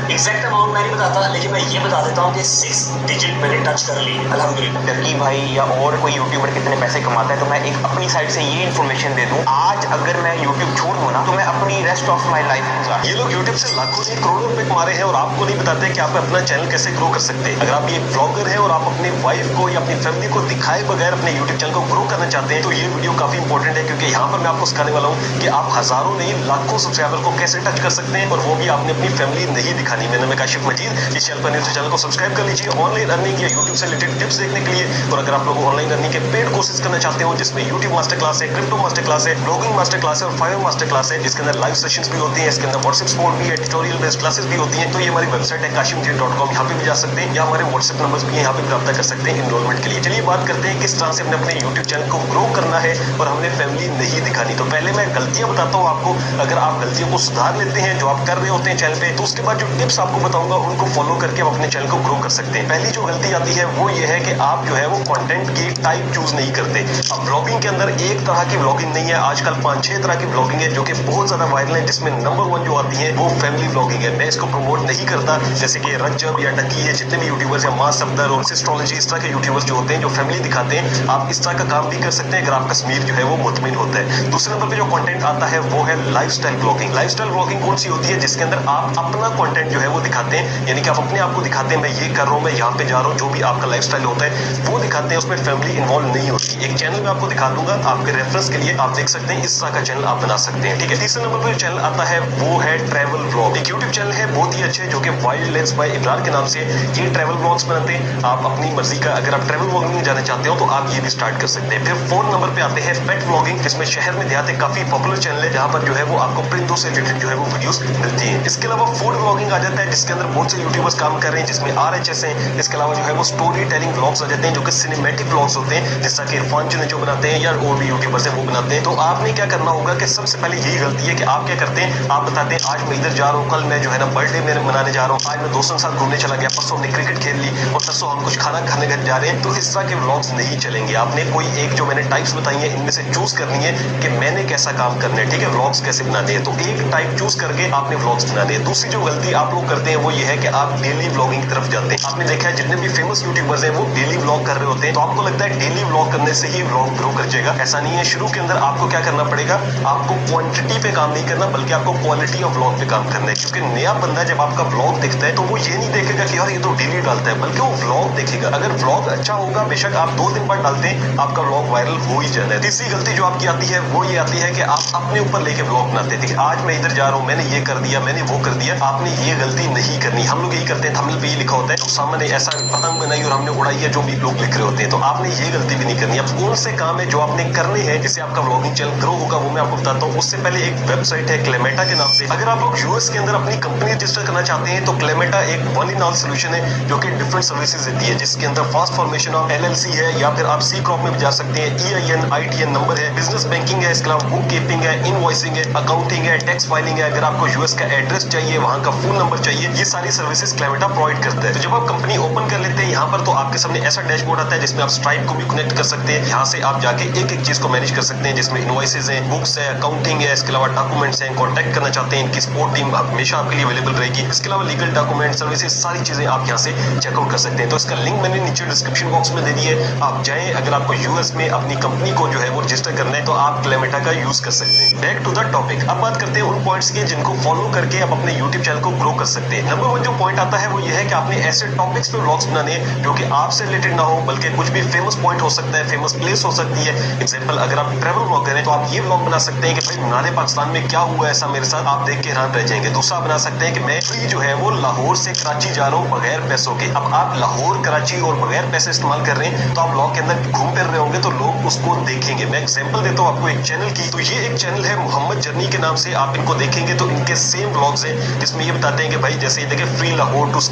Exact amount मैं नहीं बताता, लेकिन मैं ये बता देता हूँ कि 6 डिजिट मैंने टच कर ली अल्हम्दुलिल्लाह। टकी भाई या और कोई यूट्यूबर कितने पैसे कमाता है, तो मैं एक अपनी साइड से ये इन्फॉर्मेशन दे दूं, आज अगर मैं यूट्यूब छोड़ दूं ना तो मैं अपनी रेस्ट ऑफ माई लाइफ गुजार। ये लोग यूट्यूब से लाखों नहीं करोड़ों रुपए कमा रहे हैं और आपको नहीं बताते कि आप अपना चैनल कैसे ग्रो कर सकते हैं। अगर आप ये ब्लॉगर हैं और आप अपनी वाइफ को या अपनी फैमिली को दिखाए बगैर अपने यूट्यूब चैनल को ग्रो करना चाहते हैं, तो ये वीडियो काफी इंपॉर्टेंट है, क्योंकि यहाँ पर मैं आपको सिखाने वाला हूँ कि आप हजारों नहीं लाखों सब्सक्राइबर को कैसे टच कर सकते हैं, और वो भी आपने अपनी फैमिली नहीं दिखानी। मेरा नाम है काशिफ मजीद। इस चैनल पर चैनल को सब्सक्राइब कर लीजिए ऑनलाइन अर्निंग या यूट्यूब से रिलेटेड टिप्स देखने के लिए। और अगर आप लोग ऑनलाइन अर्निंग के पेड कोर्सेज करना चाहते हो, जिसमें यूट्यूब मास्टर क्लास है, क्रिप्टो मास्टर क्लास है, ब्लॉगिंग मास्टर क्लास है और फाइवर मास्टर क्लास है, जिसके अंदर लाइव सेशंस भी होती हैं, इसके अंदर व्हाट्सएप सपोर्ट भी है, ट्यूटोरियल बेस्ड क्लासेस भी होती हैं, तो ये हमारी वेबसाइट है kashifmajid.com, यहाँ पे भी जा सकते हैं, या हमारे व्हाट्सएप नंबर्स भी यहाँ पे प्राप्त कर सकते हैं इनरोलमेंट के लिए। चलिए बात करते हैं किस तरह से हमने अपने यूट्यूब चैनल को ग्रो करना है और हमने फैमिली नहीं दिखानी। तो पहले मैं गलतियां बताता हूँ आपको, अगर आप गलतियों को सुधार लेते हैं जो आप कर रहे होते हैं चैनल पे, तो उसके बाद जो टिप्स आपको बताऊंगा उनको फॉलो करके आप अपने चैनल को ग्रो कर सकते हैं। पहली जो गलती आती है वो ये है कि आप जो है वो कंटेंट की टाइप चूज नहीं करते। अब ब्लॉगिंग के अंदर एक तरह की ब्लॉगिंग नहीं है, आजकल 5-6 तरह की ब्लॉगिंग है जो कि बहुत ज्यादा वायरल है, जिसमें नंबर 1 जो आती है वो फैमिली ब्लॉगिंग है। मैं इसको प्रमोट नहीं करता, जैसे कि रजब या टकी है, जितने भी यूट्यूबर्स हैं, मां सफदर और एस्ट्रोलॉजी, इस तरह के यूट्यूबर्स जो होते हैं जो फैमिली दिखाते हैं, आप इस तरह का काम भी कर सकते हैं अगर आपका कश्मीर जो है वो मुतमिन होता है। दूसरे नंबर पे जो कंटेंट आता है वो है लाइफस्टाइल ब्लॉगिंग। लाइफस्टाइल ब्लॉगिंग कौन सी होती है? जिसके अंदर आप अपना कंटेंट जो है वो दिखाते हैं, यानी कि आप अपने आप को दिखाते हैं, मैं ये कर रहा हूँ, मैं यहाँ पे जा रहा हूँ, जो भी आपका लाइफस्टाइल होता है वो दिखाते हैं, उसमें फैमिली इन्वॉल्व नहीं होती। एक चैनल में आपको दिखा दूंगा, आपके रेफरेंस के लिए आप देख सकते हैं, इस तरह का चैनल आप बना सकते हैं, ठीक है। तीसरे नंबर पर जो चैनल आता है वो है ट्रैवल ब्लॉग। एक यूट्यूब चैनल है बहुत ही अच्छे जो कि वाइल्ड लेंस बाय इब्रार के नाम से, ये ट्रैवल ब्लॉग्स बनाते हैं। आप अपनी मर्जी का, अगर आप ट्रैवल ब्लॉगिंग में जाना चाहते हो तो आप ये भी स्टार्ट कर सकते हैं। फिर 4 नंबर पे आते हैं पेट ब्लॉगिंग, जिसमें शहर में देहात एक काफी पॉपुलर चैनल है, जहां पर जो है वो आपको परिंदों से रिलेटेड जो है वो वीडियोस मिलती हैं। इसके अलावा फूड ब्लॉगिंग आ जाता है, जिसके अंदर बहुत से यूट्यूबर्स काम कर रहे हैं, जिसमें RHS हैं। इसके अलावा जो है वो स्टोरी टेलिंग ब्लॉग्स आ जाते हैं, जो कि सिनेमैटिक ब्लॉग्स होते हैं, जैसा कि इरफान जुने जो बनाते हैं या और भी यूट्यूबर्स हैं वो बनाते हैं। तो आपने क्या करना होगा कि सबसे पहले यही गलती है कि आप क्या करते हैं, आप बताते हैं आज मैं इधर जा रहा हूँ, कल मैं जो है ना बर्थडे में मनाने जा रहा हूँ, आज मैं दोस्तों के साथ घूमने चला गया, परसों हमने क्रिकेट खेल ली और परसों हम कुछ खाना खाने घर जा रहे हैं। तो इस तरह के व्लॉग्स नहीं चलेंगे। आपने कोई एक जो मैंने टाइप्स बताई है इनमें से चूज करनी है कि मैंने कैसा काम करना है, ठीक है, व्लॉग्स कैसे बनाने हैं, तो एक टाइप चूज करके आपने व्लॉग्स बनाने हैं। दूसरी जो गलती आप लोग करते हैं वो ये है कि आप डेली व्लॉगिंग की तरफ जाते हैं। आपने देखा है जितने भी फेमस यूट्यूबर्स हैं वो डेली व्लॉग कर रहे होते हैं, तो आपको लगता है डेली व्लॉग करने से ही व्लॉग ग्रो कर जाएगा। ऐसा नहीं है। शुरू के अंदर आपको क्या करना पड़ेगा, आपको क्वांटिटी पे काम नहीं करना बल्कि आपको क्वालिटी ऑफ व्लॉग पे काम करना है। क्योंकि नया बंदा जब आपका व्लॉग देखता है तो वो ये नहीं देखेगा कि यार ये तो डेली डालता है, बल्कि वो व्लॉग देखेगा। अगर व्लॉग अच्छा होगा, बेशक आप 2 दिन बाद डालते हैं, आपका व्लॉग वायरल हो ही जाना है। तीसरी गलती जो आपकी आती है वो ये आती है कि आप अपने ऊपर लेके व्लॉग बनाते थे, आज मैं इधर जा रहा हूँ, मैंने ये कर दिया, मैंने वो कर दिया। आपने ये गलती नहीं करनी। हम लोग यही करते हैं, थंबनेल पे ये लिखा होता है तो सामने ऐसा पतंग बनाई और हमने उड़ाई है, जो भी लोग लिख रहे होते हैं, तो आपने ये गलती भी नहीं करनी। अब कौन से काम है जो आपने करने हैं जिससे आपका व्लॉगिंग चैनल ग्रो होगा, वो मैं आपको बताता हूँ। उससे पहले एक वेबसाइट है क्लेमेटा के नाम से। अगर आप लोग यूएस के अंदर अपनी कंपनी रजिस्टर करना चाहते हैं तो क्लेमेटा एक वन इन ऑल सोल्यूशन है जो कि डिफरेंट सर्विसेज देती है, जिसके अंदर फास्ट फॉर्मेशन ऑफ LLC है, या फिर आप सी क्रॉप में भी जा सकते हैं, EIN ITN नंबर है, बिजनेस बैंकिंग है, इसके अलावा बुक कीपिंग है, इनवॉइसिंग है, अकाउंटिंग है, टैक्स फाइलिंग है। अगर आपको यूएस का एड्रेस चाहिए, वहां का फोन नंबर चाहिए, ये सारी सर्विसेज क्लेमेटा प्रोवाइड करता है। तो जब आप कंपनी ओपन कर लेते हैं यहाँ पर, तो आपके सामने ऐसा डैशबोर्ड आता है जिसमें आप स्ट्राइप को भी कनेक्ट कर सकते हैं। यहाँ से आप जाके एक एक चीज को मैनेज कर सकते हैं, जिसमें इनवॉइसेज है, बुक्स है, अकाउंटिंग है, इसके अलावा डॉक्यूमेंट्स हैं, कॉन्टैक्ट करना चाहते हैं, इनकी सपोर्ट टीम हमेशा आपके लिए अवेलेबल रहेगी। इसके अलावा लीगल डॉक्यूमेंट सर्विसेज, सारी चीजें आप यहाँ से चेकआउट कर सकते हैं। तो इसका लिंक मैंने नीचे डिस्क्रिप्शन बॉक्स में दे दी है, आप जाएं। अगर आपको यूएस में अपनी कंपनी को जो है वो रजिस्टर करना है तो आप क्लेमेटा का यूज कर सकते हैं। बैक टू द टॉपिक, अब बात करते हैं उन पॉइंट्स की जिनको फॉलो करके आप अपने यूट्यूब चैनल को ग्रो कर सकते हैं। नंबर 1 जो पॉइंट आता है वो ये है कि आपने ऐसे टॉपिक्स पे व्लॉग्स बनाने हैं जो कि आपसे रिलेटेड ना हो, बल्कि कुछ भी फेमस पॉइंट हो सकता है, फेमस प्लेस हो सकती है। एग्जांपल, अगर आप ट्रैवल व्लॉग करें तो आप ये व्लॉग बना सकते हैं कि भाई मीनार पाकिस्तान में क्या हुआ ऐसा मेरे साथ, आप देख के हैरान रह जाएंगे। दूसरा बना सकते हैं कि मैं जो है वो लाहौर से कराची जा रहा हूँ बगैर पैसों के। अब आप लाहौर, कराची और बगैर पैसे इस्तेमाल कर रहे हैं, तो आप व्लॉग के अंदर घूम फिर रहे होंगे तो लोग उसको देखेंगे। मैं एग्जांपल देता हूँ आपको एक चैनल की, तो ये एक चैनल है मोहम्मद जर्नी के नाम से। आप इनको देखेंगे तो इनके सेम व्लॉग्स हैं जिसमें ये बताते हैं कि भाई जैसे ये देखे फ्री लाहौर टूस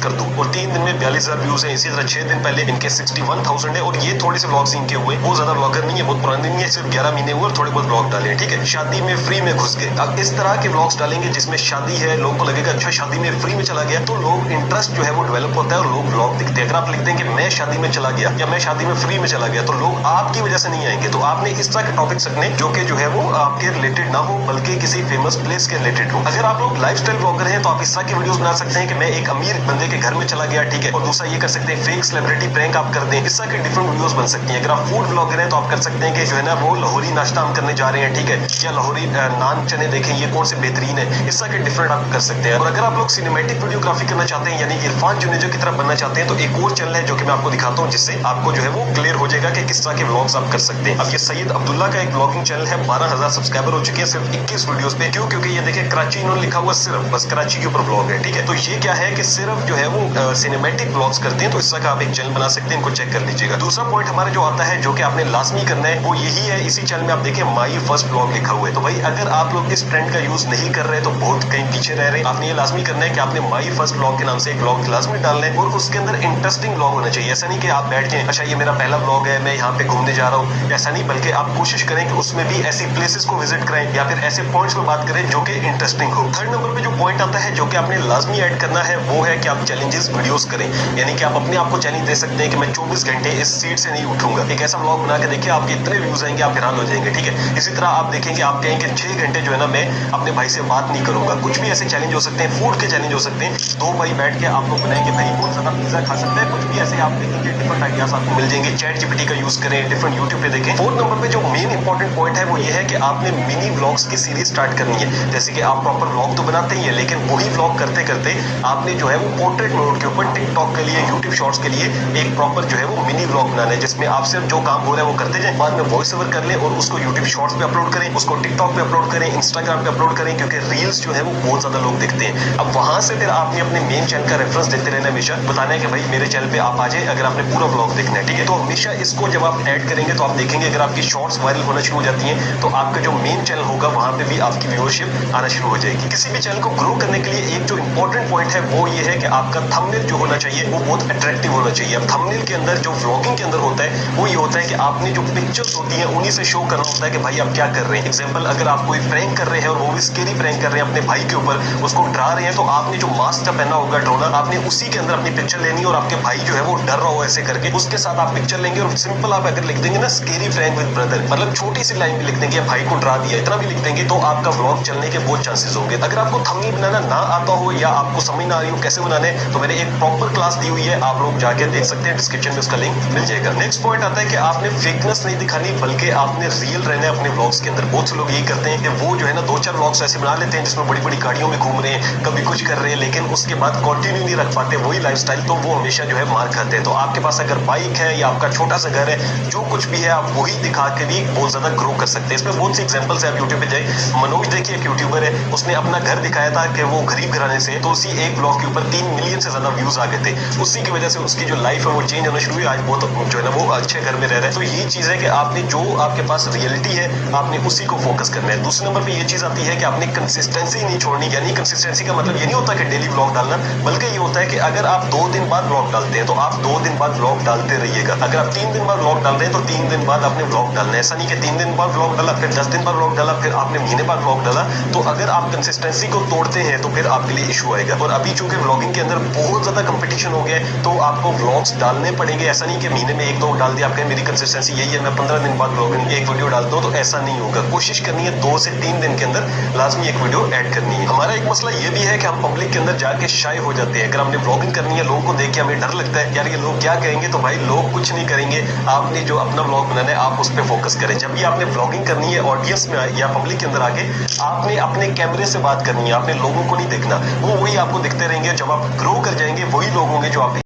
कर दूं और 3 दिन में 42,000 व्यूज हैं। इसी तरह 6 दिन पहले इनके 61,000 है और ये थोड़े से व्लॉग्स इनके हुए, बहुत ज्यादा व्लॉगर नहीं है, बहुत पुराने नहीं है, सिर्फ 11 महीने हुए और थोड़े बहुत व्लॉग डाले हैं, ठीक है। शादी में फ्री में घुस गए। अब इस तरह के व्लॉग्स डालेंगे जिसमें शादी है, लोगों को लगेगा अच्छा शादी में फ्री में चला गया, तो लोग इंटरेस्ट जो है वो डेवलप होता है और लोग व्लॉग दिखते हैं। अगर आप लिखते हैं कि मैं शादी में चला गया या मैं शादी में फ्री में चला गया, तो लोग आपकी वजह से नहीं आएंगे। तो आपने इस तरह के टॉपिक्स रखने जो कि जो है वो आपके रिलेटेड ना हो, बल्कि किसी फेमस प्लेस के रिलेटेड हो। अगर आप लोग लाइफस्टाइल ब्लॉगर हैं तो आप इस तरह की वीडियोस बना सकते हैं कि मैं एक अमीर बंदे के घर में चला गया, ठीक है। और दूसरा ये कर सकते हैं फेक सेलिब्रिटी प्रैंक आप कर दें, इस तरह के डिफरेंट वीडियोस बन सकती हैं। अगर आप फूड ब्लॉगर हैं तो आप कर सकते हैं कि जो है ना वो लाहौरी नाश्ता हम करने जा रहे हैं, ठीक है, या लाहौरी नान चने देखें ये कौन से बेहतरीन है, इस तरह के डिफरेंट आप कर सकते हैं। और अगर आप लोग सिनेमैटिक वीडियोग्राफी करना चाहते हैं यानी इरफान जुनेजो की तरह बनना चाहते हैं, तो एक और चैनल है जो कि मैं आपको दिखाता हूँ, जिससे आपको जो है वो क्लियर हो जाएगा कि किस तरह के व्लॉग्स आप कर सकते हैं। अब ये सैयद अब्दुल्ला का एक व्लॉगिंग चैनल है, 12,000 सब्सक्राइबर हो चुके हैं सिर्फ 21 वीडियोस पे। क्यों? क्योंकि ये देखिए कराची इन्होंने लिखा हुआ सिर्फ, बस कराची के ऊपर व्लॉग है, ठीक है। तो ये क्या है कि सिर्फ जो है वो सिनेमैटिक व्लॉग्स करते हैं, तो इस तरह का आप एक चैनल बना सकते हैं, इनको चेक कर लीजिएगा। दूसरा पॉइंट हमारे जो आता है, जो कि आपने लाजमी करना है, वो यही है। इसी चैनल में आप देखें माई फर्स्ट व्लॉग लिखा हुआ है। तो भाई अगर आप लोग इस ट्रेंड का यूज नहीं कर रहे तो बहुत कहीं पीछे रह रहे हैं। आपने ये लाजमी करना है कि आपने माई फर्स्ट व्लॉग के नाम से एक व्लॉग लाजमी डालना है और उसके अंदर इंटरेस्टिंग व्लॉग होना चाहिए। ऐसा नहीं कि आप बैठ के अच्छा ये मेरा पहला व्लॉग है, मैं यहाँ पे घूमने जा रहा हूँ, ऐसा नहीं, बल्कि आप कोशिश करें कि उसमें भी ऐसी प्लेसेस को विजिट करें या फिर ऐसे पॉइंट्स पर बात करें जो कि इंटरेस्टिंग हो। थर्ड नंबर पे जो पॉइंट आता है जो कि आपने लाजमी ऐड करना है वो है कि आप चैलेंजेस वीडियोस करें, यानी कि आप अपने आप को चैलेंज दे सकते हैं कि मैं 24 घंटे इस सीट से नहीं उठूंगा। एक ऐसा व्लॉग बना के देखिए, आपके इतने व्यूज आएंगे आप हैरान हो जाएंगे, ठीक है। इसी तरह आप देखेंगे, आप कहेंगे 6 घंटे जो है ना मैं अपने भाई से बात नहीं करूंगा। कुछ भी ऐसे चैलेंज हो सकते हैं, फूड के चैलेंज हो सकते हैं। 2 भाई बैठ के आप लोग बनाएंगे भाई बहुत ज्यादा पिज्जा खा सकते हैं, कुछ भी ऐसे आप देखेंगे डिफरेंट आइडियाज आपको मिल जाएंगे। चैट जीपीटी का यूज करें, डिफरेंट यूट्यूब पे देखें। फोर्थ नंबर पे जो मेन इंपॉर्टेंट पॉइंट है वो ये है कि आपने मिनी व्लॉग्स की सीरीज स्टार्ट करनी है। जैसे कि आप प्रॉपर व्लॉग तो बनाते ही है, लेकिन वही व्लॉग करते करते आपने जो है वो पोर्ट्रेट मोड के ऊपर टिकटॉक के लिए, यूट्यूब शॉर्ट्स के लिए एक प्रॉपर जो है वो मिनी व्लॉग बनाना है, जिसमें आप सिर्फ जो काम हो रहा है वो करते जाए, बाद में वॉइस ओवर कर लें और उसको यूट्यूब शॉर्ट्स पे अपलोड करें, उसको टिकटॉक पे अपलोड करें, इंस्टाग्राम पे अपलोड करें, क्योंकि रील्स जो है वो बहुत ज्यादा लोग देखते हैं। अब वहां से फिर आपने अपने मेन चैनल का रेफरेंस देते रहना, हमेशा बताना है कि भाई मेरे चैनल पे आप आ जाए अगर आपने पूरा व्लॉग देखना है, ठीक है। तो हमेशा इसको जब आप ऐड करेंगे तो आप देखेंगे अगर आपकी शॉर्ट्स वायरल होना शुरू हो जाती हैं तो आपका जो मेन चैनल होगा वहां पे भी आपकी व्यूअरशिप आना शुरू हो जाएगी। किसी भी चैनल को ग्रो करने के लिए एक जो इंपॉर्टेंट पॉइंट है वो ये है कि आपका थंबनेल जो होना चाहिए वो बहुत अट्रैक्टिव होना चाहिए। अब थंबनेल के अंदर जो व्लॉगिंग के अंदर होता है वो ये होता है कि आपने जो पिक्चर्स होती हैं उन्हीं से शो करना होता है कि भाई आप क्या कर रहे हैं। एग्जांपल, अगर आप कोई प्रैंक कर रहे हैं और वो भी स्केरी प्रैंक कर रहे हैं अपने भाई के ऊपर, उसको डरा रहे हैं, तो आपने जो मास्क पहना होगा ड्रोना, आपने उसी के अंदर अपनी पिक्चर लेनी और आपके भाई जो है वो डर रहा हो ऐसे करके उसके साथ आप पिक्चर लेंगे और सिंपल आप अगर लिख देंगे ना स्केरी प्रैंक विद ब्रदर, मतलब छोटी सी लाइन भी लिख देंगे भाई को डरा दिया, इतना भी लिख देंगे तो आपका व्लॉग चलने के बहुत चांसेस होंगे। अगर आपको थंबनेल बनाना ना आता हो या आपको समझ ना आ रही हो कैसे बनाने, तो मैंने एक प्रॉपर क्लास दी हुई है, आप लोग जाके देख सकते हैं, डिस्क्रिप्शन में उसका लिंक मिल जाएगा। नेक्स्ट पॉइंट आता है कि आपने फेकनेस नहीं दिखानी बल्कि आपने रियल रहना है अपने व्लॉग्स के अंदर। बहुत से लोग यही करते हैं कि वो जो है ना 2-4 व्लॉग्स ऐसे बना लेते हैं जिसमें बड़ी बड़ी गाड़ियों में घूम रहे हैं, कभी कुछ कर रहे हैं, लेकिन उसके बाद कंटिन्यू नहीं रख पाते वही लाइफस्टाइल, तो वो हमेशा जो है मार खाते हैं। तो आपके पास अगर बाइक है या आपका छोटा सा घर है, जो कुछ भी है आप वही दिखा के भी बहुत ज्यादा ग्रो कर सकते हैं। इसमें बहुत सी एग्जांपल्स है, आप यूट्यूब पे जाए, मनोज देखिए एक यूट्यूबर है, उसने अपना घर दिखाया था कि वो गरीब घराने से, तो उसी एक ब्लॉग के ऊपर 3 मिलियन से ज्यादा व्यूज आ गए थे। उसी की वजह से उसकी जो लाइफ है वो चेंज होना शुरू हुई, आज बहुत जो है ना वो अच्छे घर में रह रहे हैं। तो ये चीज है कि आपने जो आपके पास रियलिटी है आपने उसी को फोकस करना है। दूसरे नंबर पे ये चीज आती है कि आपने कंसिस्टेंसी नहीं छोड़नी, यानी कंसिस्टेंसी का मतलब ये नहीं होता कि डेली व्लॉग डालना, बल्कि ये होता है कि अगर आप 2 दिन बाद व्लॉग डालते हैं तो आप 2 दिन बाद व्लॉग डालते रहिएगा। अगर आप 3 दिन बाद व्लॉग डाल रहे हैं तो 3 दिन बाद आपने व्लॉग डालना है। ऐसा नहीं कि 3 दिन बाद व्लॉग डाला फिर 10 दिन बाद व्लॉग डाला फिर आपने महीने बाद व्लॉग डाला। तो अगर आप कंसिस्टेंसी को तोड़ते हैं तो फिर आपके लिए इशू आएगा। और अभी चूंकि व्लॉगिंग के अंदर बहुत ज्यादा कंपटीशन हो गया है तो आपको व्लॉग्स डालने पड़ेंगे। ऐसा नहीं कि महीने में 1-2 डाल दिया, आप कहें मेरी कंसिस्टेंसी यही है मैं 15 दिन बाद व्लॉगिंग एक वीडियो डालता हूँ, तो ऐसा नहीं होगा। कोशिश करनी है 2 से 3 दिन के अंदर लाजमी एक वीडियो ऐड करनी है। हमारा एक मसला ये भी है कि हम पब्लिक के अंदर जाके शाय हो जाते हैं। अगर हमने व्लॉगिंग करनी है लोगों को देख के हमें डर लगता है यार ये लोग क्या कहेंगे, तो भाई लोग कुछ नहीं करेंगे, आपने जो अपना व्लॉग बनाना है आप उस पर फोकस करें। जब भी आपने व्लॉगिंग करनी है ऑडियंस में या पब्लिक के अंदर आके आपने अपने कैमरे से बात करनी है, आपने लोगों को नहीं देखना, वो वही आपको दिखते रहेंगे। जब आप ग्रो कर जाएंगे वही लोग होंगे जो आप